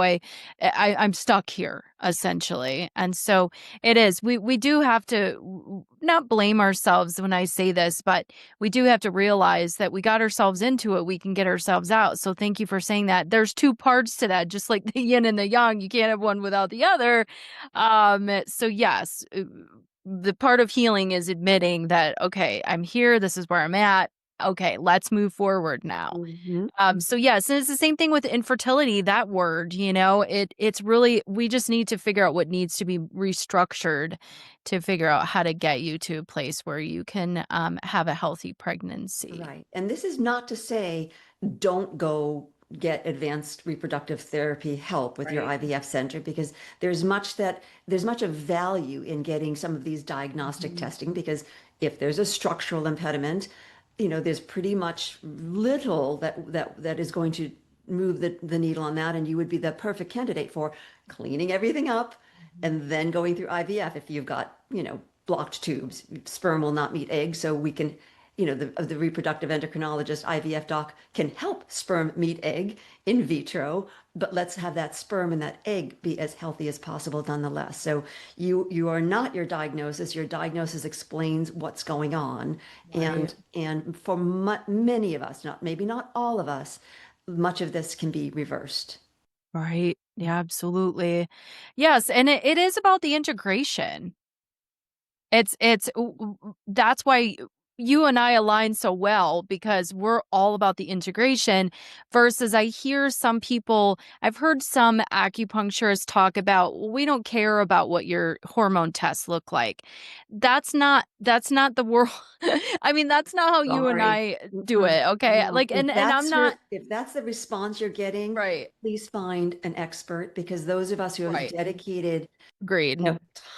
Speaker 1: I'm stuck here essentially. And so it is. We do have to not blame ourselves when I say this, but we do have to realize that we got ourselves into it, we can get ourselves out. So thank you for saying that. There's two parts to that, just like the yin and the yang. You can't have one without the other. So yes, the part of healing is admitting that, okay, I'm here, this is where I'm at. Okay, let's move forward now.
Speaker 2: Mhm.
Speaker 1: So yes, and it's the same thing with infertility, that word, it's really we just need to figure out what needs to be restructured to figure out how to get you to a place where you can have a healthy pregnancy.
Speaker 2: Right. And this is not to say don't go get advanced reproductive therapy help with your
Speaker 1: Right.
Speaker 2: IVF center, because there's much of value in getting some of these diagnostic
Speaker 1: Mhm.
Speaker 2: testing, because if there's a structural impediment, there's pretty much little that is going to move the needle on that, and you would be the perfect candidate for cleaning everything up and then going through IVF if you've got, blocked tubes. Sperm will not meet egg, so we can, the reproductive endocrinologist, IVF doc, can help sperm meet egg in vitro, but let's have that sperm and that egg be as healthy as possible nonetheless. So you are not your diagnosis. Your diagnosis explains what's going on,
Speaker 1: Right.
Speaker 2: and for many of us, maybe not all of us, much of this can be reversed.
Speaker 1: Right. Yeah, absolutely. Yes, and it is about the integration. It's that's why you and I align so well because we're all about the integration versus I hear some people, I've heard some acupuncturists talk about, "Well, we don't care about what your hormone tests look like." That's not the world. I mean, that's not how you and
Speaker 2: Sorry.
Speaker 1: I do
Speaker 2: Mm-mm.
Speaker 1: it, okay?
Speaker 2: No,
Speaker 1: Like, and I'm not
Speaker 2: if that's the response you're getting,
Speaker 1: right,
Speaker 2: please find an expert, because those of us who have
Speaker 1: right.
Speaker 2: dedicated,
Speaker 1: Agreed.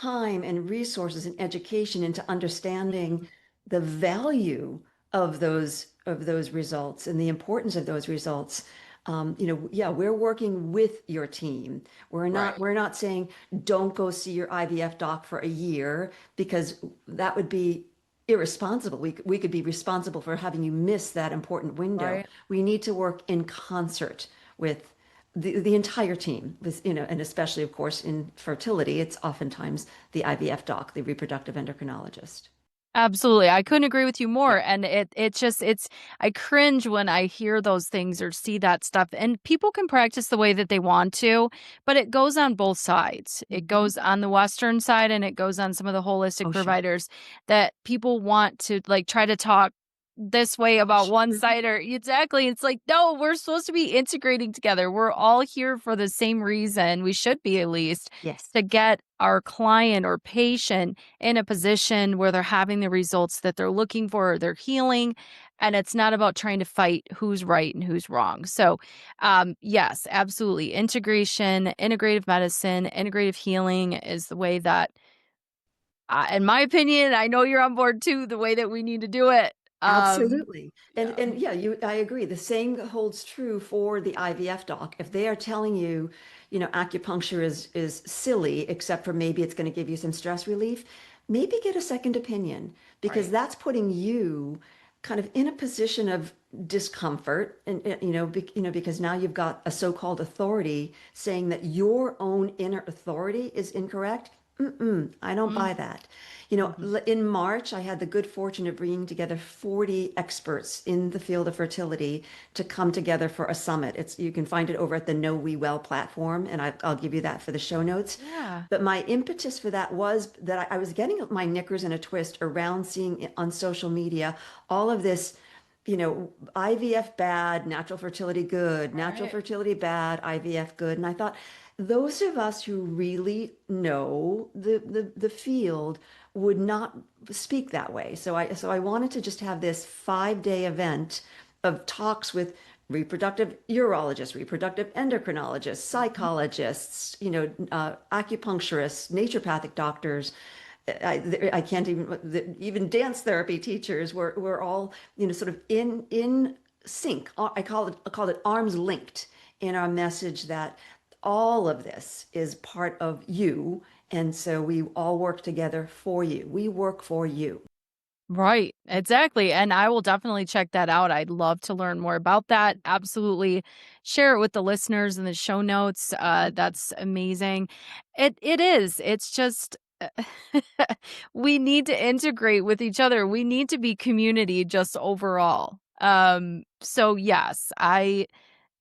Speaker 2: time and resources and education into understanding the value of those results and the importance of those results. Yeah, we're working with your team.
Speaker 1: Right.
Speaker 2: We're not saying don't go see your IVF doc for a year, because that would be irresponsible. We could be responsible for having you miss that important window.
Speaker 1: Right.
Speaker 2: We need to work in concert with the entire team, with, and especially, of course, in fertility, it's oftentimes the IVF doc, the reproductive endocrinologist.
Speaker 1: Absolutely. I couldn't agree with you more.
Speaker 2: Yeah.
Speaker 1: And it's I cringe when I hear those things or see that stuff. And people can practice the way that they want to, but it goes on both sides. It
Speaker 2: Mhm.
Speaker 1: goes on the Western side and it goes on some of the holistic
Speaker 2: Oh, sure.
Speaker 1: providers that people want to like try to talk this way
Speaker 2: Oh,
Speaker 1: about one
Speaker 2: sure.
Speaker 1: side or exactly. It's like, no, we're supposed to be integrating together. We're all here for the same reason. We should be at least
Speaker 2: Yes.
Speaker 1: to get our client or patient in a position where they're having the results that they're looking for, they're healing, and it's not about trying to fight who's right and who's wrong. So, yes, absolutely. Integration, integrative medicine, integrative healing is the way that, in my opinion, I know you're on board too, the way that we need to do it.
Speaker 2: Absolutely.
Speaker 1: Yeah,
Speaker 2: And yeah, I agree. The same holds true for the IVF doc. If they are telling you, acupuncture is silly, except for maybe it's going to give you some stress relief, maybe get a second opinion, because
Speaker 1: right,
Speaker 2: that's putting you kind of in a position of discomfort, and because now you've got a so-called authority saying that your own inner authority is incorrect. I don't buy that.
Speaker 1: mhm.
Speaker 2: In March, I had the good fortune of bringing together 40 experts in the field of fertility to come together for a summit. You can find it over at the Know We Well platform, and I'll give you that for the show notes.
Speaker 1: Yeah,
Speaker 2: But my impetus for that was that I was getting my knickers in a twist around seeing on social media all of this, IVF bad, natural fertility good, natural
Speaker 1: right.
Speaker 2: fertility bad, IVF good. And I thought, those of us who really know the field would not speak that way. So I wanted to just have this 5-day event of talks with reproductive urologists, reproductive endocrinologists,
Speaker 1: Mhm.
Speaker 2: psychologists, acupuncturists, naturopathic doctors. I can't even dance therapy teachers. We're all, sort of in sync. I call it arms linked in our message that all of this is part of you, and so we all work together for you. We work for you.
Speaker 1: Right, exactly, and I will definitely check that out. I'd love to learn more about that. Absolutely. Share it with the listeners in the show notes. That's amazing. It is. It's just we need to integrate with each other. We need to be community just overall. So yes, I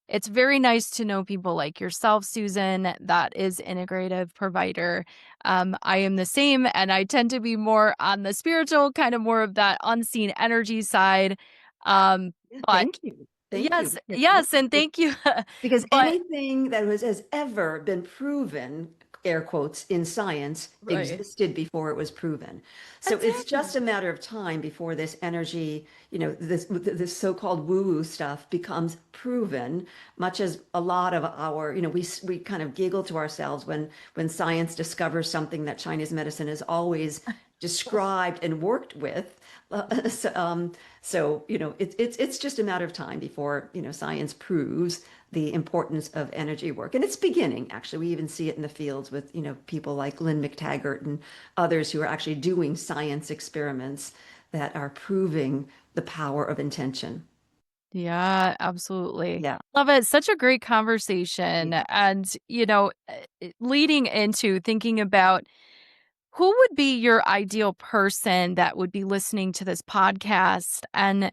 Speaker 1: it's very nice to know people like yourself, Susan, that is integrative provider. I am the same, and I tend to be more on the spiritual, kind of more of that unseen energy side. Um,
Speaker 2: Yeah,
Speaker 1: but
Speaker 2: thank you. Thank you.
Speaker 1: yes, yes, and thank you.
Speaker 2: Because
Speaker 1: But
Speaker 2: anything that has ever been proven, air quotes, in science
Speaker 1: right,
Speaker 2: existed before it was proven. So it's just
Speaker 1: exactly.
Speaker 2: a matter of time before this energy, this so-called woo-woo stuff becomes proven, much as a lot of our, we kind of giggle to ourselves when science discovers something that Chinese medicine has always described and worked with. So it's just a matter of time before, science proves the importance of energy work. And it's beginning, actually. We even see it in the fields with, people like Lynn McTaggart and others who are actually doing science experiments that are proving the power of intention.
Speaker 1: Yeah, absolutely.
Speaker 2: Yeah.
Speaker 1: Love it. Such a great
Speaker 2: Yeah.
Speaker 1: conversation. And, leading into thinking about who would be your ideal person that would be listening to this podcast, and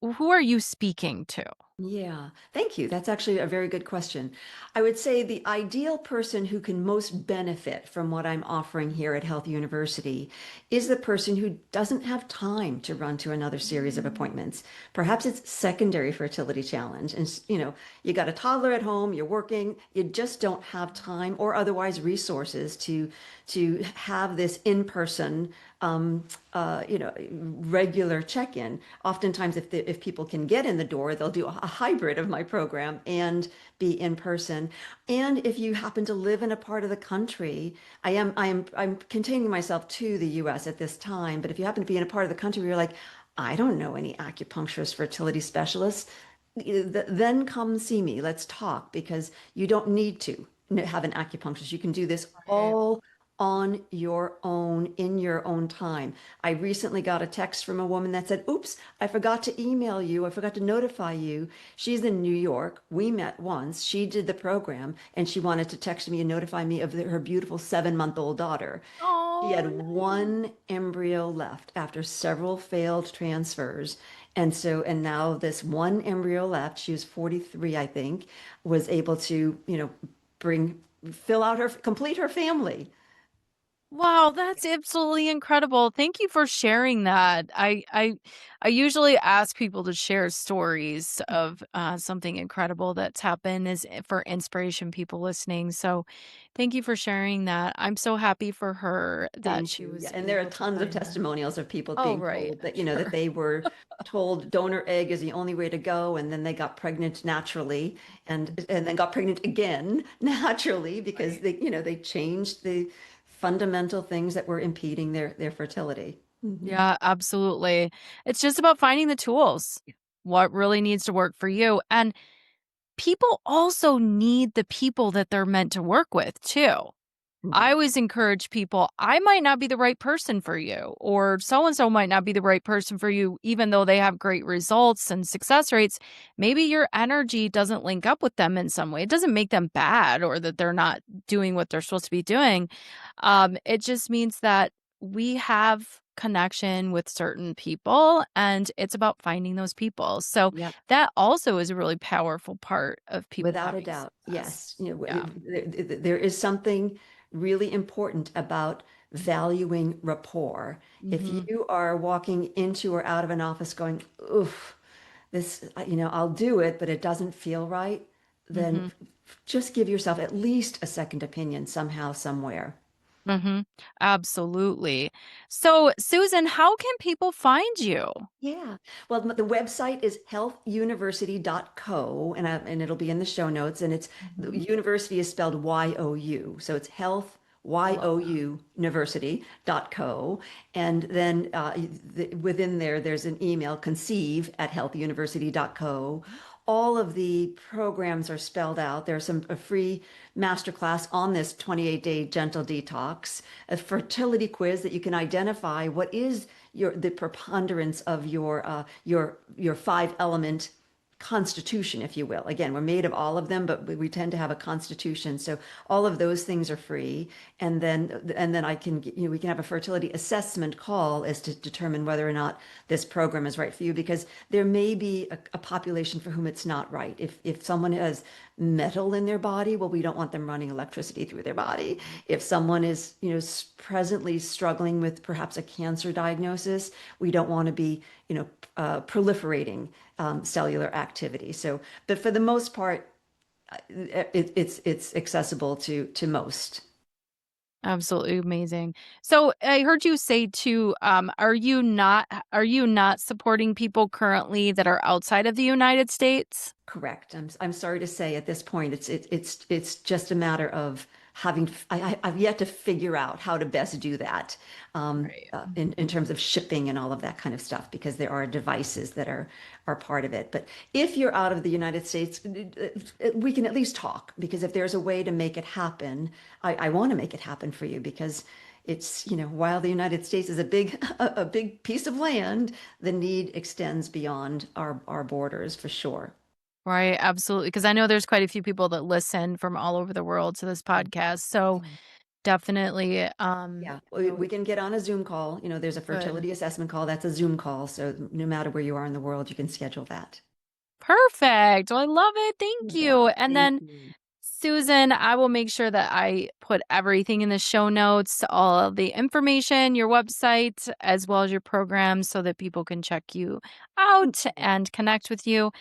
Speaker 1: who are you speaking to?
Speaker 2: Yeah, thank you. That's actually a very good question. I would say the ideal person who can most benefit from what I'm offering here at Health University is the person who doesn't have time to run to another series of appointments. Perhaps it's secondary fertility challenge. And, you got a toddler at home, you're working, you just don't have time or otherwise resources to have this in-person regular check-in. Oftentimes, if people can get in the door, they'll do a hybrid of my program and be in person. And if you happen to live in a part of the country, I'm containing myself to the U.S. at this time. But if you happen to be in a part of the country where you're like, I don't know any acupuncturist, fertility specialists, then come see me. Let's talk because you don't need to have an acupuncturist. You can do this
Speaker 1: Right.
Speaker 2: all on your own in your own time. I recently got a text from a woman that said, "Oops, I forgot to email you. I forgot to notify you." She's in New York. We met once. She did the program and she wanted to text me and notify me of her beautiful 7-month-old daughter. She
Speaker 1: Oh,
Speaker 2: had one embryo left after several failed transfers. And now this one embryo left, she was 43, I think, was able to, bring, fill out complete her family.
Speaker 1: wow, that's absolutely incredible. Thank you for sharing that. I usually ask people to share stories of something incredible that's happened as for inspiration people listening. So, thank you for sharing that. I'm so happy for her that
Speaker 2: Thank
Speaker 1: she
Speaker 2: you. Yeah,
Speaker 1: was
Speaker 2: and there are
Speaker 1: able to
Speaker 2: tons of
Speaker 1: find that.
Speaker 2: testimonials of people
Speaker 1: Oh,
Speaker 2: being
Speaker 1: right.
Speaker 2: told that, that
Speaker 1: Sure.
Speaker 2: they were told donor egg is the only way to go, and then they got pregnant naturally, and then got pregnant again naturally because
Speaker 1: Right.
Speaker 2: they changed the fundamental things that were impeding their fertility. Hmm.
Speaker 1: Yeah, absolutely. It's just about finding the tools. What really needs to work for you. And people also need the people that they're meant to work with too. I
Speaker 2: Right.
Speaker 1: always encourage people, I might not be the right person for you, or so and so might not be the right person for you, even though they have great results and success rates. Maybe your energy doesn't link up with them in some way. It doesn't make them bad or that they're not doing what they're supposed to be doing. It just means that we have connection with certain people and it's about finding those people. So
Speaker 2: Yep.
Speaker 1: that also is a really powerful part of people
Speaker 2: Without a
Speaker 1: having
Speaker 2: doubt.
Speaker 1: success.
Speaker 2: Yes.
Speaker 1: Yeah.
Speaker 2: There is something really important about valuing rapport. If
Speaker 1: Mhm.
Speaker 2: you are walking into or out of an office going, oof, this, I'll do it, but it doesn't feel right, then
Speaker 1: Mhm.
Speaker 2: just give yourself at least a second opinion somehow, somewhere.
Speaker 1: Mhm. Absolutely. So, Susan, how can people find you?
Speaker 2: Yeah. Well, the website is healthuniversity.co, and it'll be in the show notes. And the
Speaker 1: Mhm.
Speaker 2: university is spelled Y-O-U. So it's health,
Speaker 1: I love that.
Speaker 2: Y-O-U, university.co. And then within there, there's an email, conceive at healthuniversity.co. All of the programs are spelled out. There's a free masterclass on this 28-day gentle detox, a fertility quiz that you can identify what is the preponderance of your 5 element constitution, if you will. Again, we're made of all of them, but we tend to have a constitution. So all of those things are free. And then we can have a fertility assessment call as to determine whether or not this program is right for you, because there may be a population for whom it's not right. If someone has metal in their body, well, we don't want them running electricity through their body. If someone is, presently struggling with perhaps a cancer diagnosis, we don't want to be, proliferating cellular activity. So, but for the most part, it's accessible to most.
Speaker 1: Absolutely amazing. So, I heard you say too, are you not supporting people currently that are outside of the United States?
Speaker 2: Correct. I'm sorry to say at this point, it's just a matter of having, I've yet to figure out how to best do that,
Speaker 1: Right.
Speaker 2: in terms of shipping and all of that kind of stuff, because there are devices that are part of it. But if you're out of the United States, we can at least talk, because if there's a way to make it happen, I want to make it happen for you, because it's, while the United States is a big a big piece of land, the need extends beyond our borders for sure.
Speaker 1: Right, absolutely. Because I know there's quite a few people that listen from all over the world to this podcast, so
Speaker 2: Yeah.
Speaker 1: definitely,
Speaker 2: Yeah,
Speaker 1: you know,
Speaker 2: we can get on a Zoom call. There's a
Speaker 1: good.
Speaker 2: fertility assessment call. That's a Zoom call. So no matter where you are in the world, you can schedule that.
Speaker 1: Perfect. Well, I love it. Thank
Speaker 2: Yeah,
Speaker 1: you. And
Speaker 2: thank
Speaker 1: then,
Speaker 2: you.
Speaker 1: Susan, I will make sure that I put everything in the show notes, all of the information, your website, as well as your program, so that people can check you out and connect with you.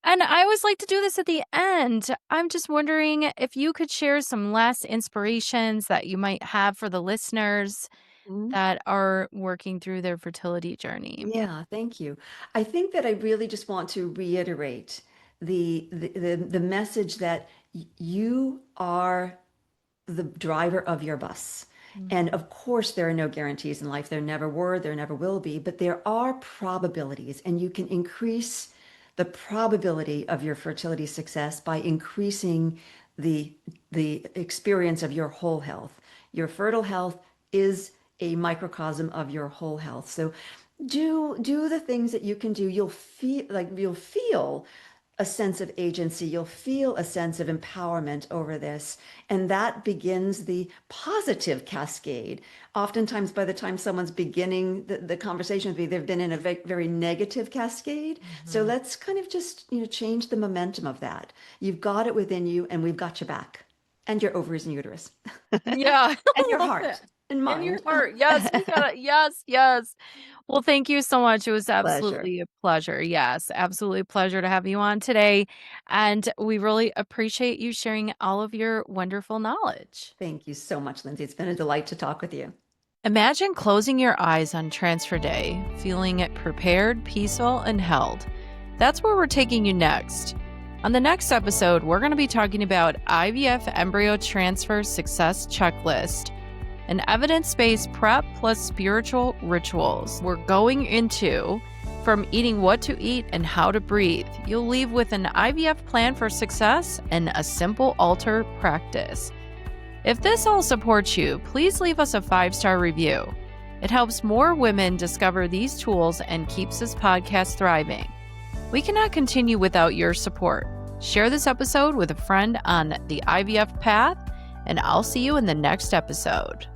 Speaker 1: And I always like to do this at the end. I'm just wondering if you could share some last inspirations that you might have for the listeners
Speaker 2: Mhm.
Speaker 1: that are working through their fertility journey.
Speaker 2: Yeah, thank you. I think that I really just want to reiterate the message that you are the driver of your bus. And
Speaker 1: Mhm.
Speaker 2: of course, there are no guarantees in life. There never were, there never will be, but there are probabilities, and you can increase the probability of your fertility success by increasing the the experience of your whole health. Your fertile health is a microcosm of your whole health. So do the things that you can do. You'll feel a sense of agency. You'll feel a sense of empowerment over this. And that begins the positive cascade. Oftentimes, by the time someone's beginning the conversation with me, they've been in a very negative cascade. So
Speaker 1: Mhm.
Speaker 2: let's kind of just, change the momentum of that. You've got it within you, and we've got your back, and your ovaries and uterus,
Speaker 1: Yeah,
Speaker 2: and
Speaker 1: I
Speaker 2: your
Speaker 1: love
Speaker 2: heart
Speaker 1: that.
Speaker 2: and
Speaker 1: In your
Speaker 2: mind.
Speaker 1: heart. Yes, we got it. Yes, yes. Well, thank you so much. It was
Speaker 2: Pleasure.
Speaker 1: absolutely a pleasure. Yes, absolutely a pleasure to have you on today. And we really appreciate you sharing all of your wonderful knowledge.
Speaker 2: Thank you so much, Lindsay. It's been a delight to talk with you.
Speaker 1: Imagine closing your eyes on transfer day, feeling it prepared, peaceful, and held. That's where we're taking you next. On the next episode, we're going to be talking about IVF Embryo Transfer Success Checklist, an evidence-based prep plus spiritual rituals. We're going into from eating what to eat and how to breathe. You'll leave with an IVF plan for success and a simple altar practice. If this all supports you, please leave us a 5-star review. It helps more women discover these tools and keeps this podcast thriving. We cannot continue without your support. Share this episode with a friend on the IVF path, and I'll see you in the next episode.